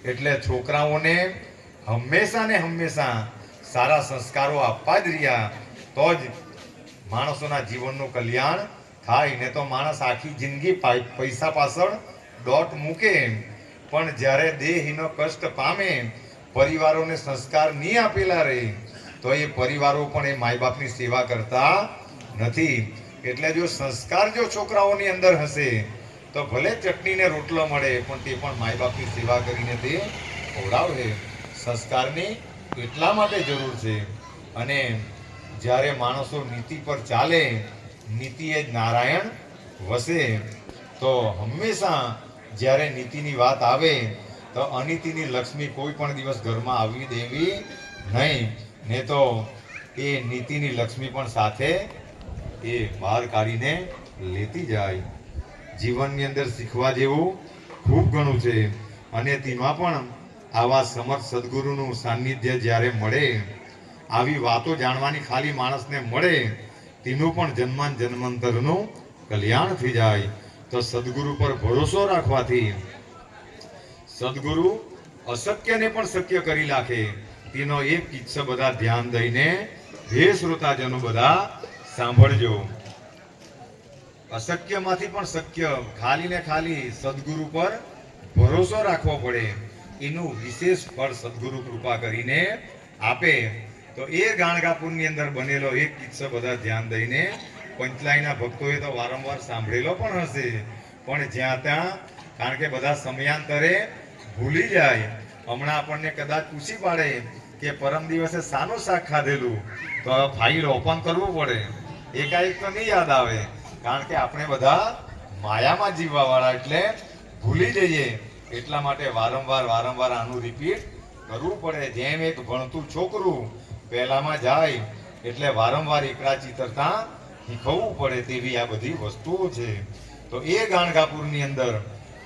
એટલે છોકરાઓને હંમેશા ને હંમેશા સારા સંસ્કારો આપવા જ રહ્યા તો જ માણસોના જીવનનું કલ્યાણ થાય. ને તો માણસ આખી જિંદગી પૈસા પાછળ દોટ મૂકે પણ જ્યારે દેહનો કષ્ટ પામે, પરિવારોને સંસ્કાર નહીં આપેલા રહે તો એ પરિવારો પણ એ માય બાપની સેવા કરતા નથી. એટલે જો સંસ્કાર જો છોકરાઓની અંદર હશે તો ભલે ચટણી ને રોટલો મળે પણ તે પણ માય બાપની સેવા કરીને તે ખવડાવે. સંસ્કારની એટલા માટે જરૂર છે. અને જ્યારે માણસો નીતિ પર ચાલે, નીતિ એ જ નારાયણ વસે, તો હંમેશા જ્યારે નીતિની વાત આવે તો અનીતિની લક્ષ્મી કોઈ પણ દિવસ ઘરમાં આવવી દેવી નહીં. ને તો એ નીતિની લક્ષ્મી પણ સાથે એ બહાર કાઢીને લેતી જાય. જીવનની અંદર શીખવા જેવું ખૂબ ઘણું છે. અને તેમાં પણ આવા સમર્થ સદગુરુનું સાનિધ્ય જ્યારે મળે, આવી વાતો જાણવાની ખાલી માણસને મળે, તેનું પણ જન્માન જન્માંતરનું કલ્યાણ થઈ જાય. તો સદગુરુ પર ભરોસો રાખવાથી સદગુરુ અશક્યને પણ શક્ય કરી નાખે. તેનો એક કિસ્સો બધા ધ્યાન દઈને હે શ્રોતાજનો બધા સાંભળજો. અશક્યમાંથી પણ શક્ય ખાલી ને ખાલી સદગુરુ પર ભરોસો રાખવો પડે. એનું વિશેષ ફળ સદગુરુ કૃપા કરીને આપે. તો એ ગાણગાપુરની અંદર બનેલો એક કિસ્સો બધા ધ્યાન દઈને, પંચલાઈના ભક્તોએ તો વારંવાર સાંભળેલો પણ હશે, પણ જ્યાં ત્યાં કારણ કે બધા સમયાંતરે ભૂલી જાય. હમણાં આપણને કદાચ પૂછી પાડે કે પરમ દિવસે શાનું શાક ખાધેલું, તો ફાઇલ ઓપન કરવું પડે. એકાએક તો નહીં યાદ આવે, કારણ કે આપણે બધા માયામાં જીવવા વાળા એટલે ભૂલી જઈએ. એટલા માટે વારંવાર આનું રિપીટ કરવું પડે. જેમ એક ભણતું છોકરું પહેલામાં જાય એટલે વારંવાર એકડા ચિતરતા શીખવવું પડે, તેવી આ બધી વસ્તુઓ છે. તો એ ગાણગાપુરની અંદર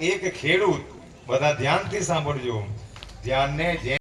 એક ખેડૂત, બધા ધ્યાનથી સાંભળજો, ધ્યાનને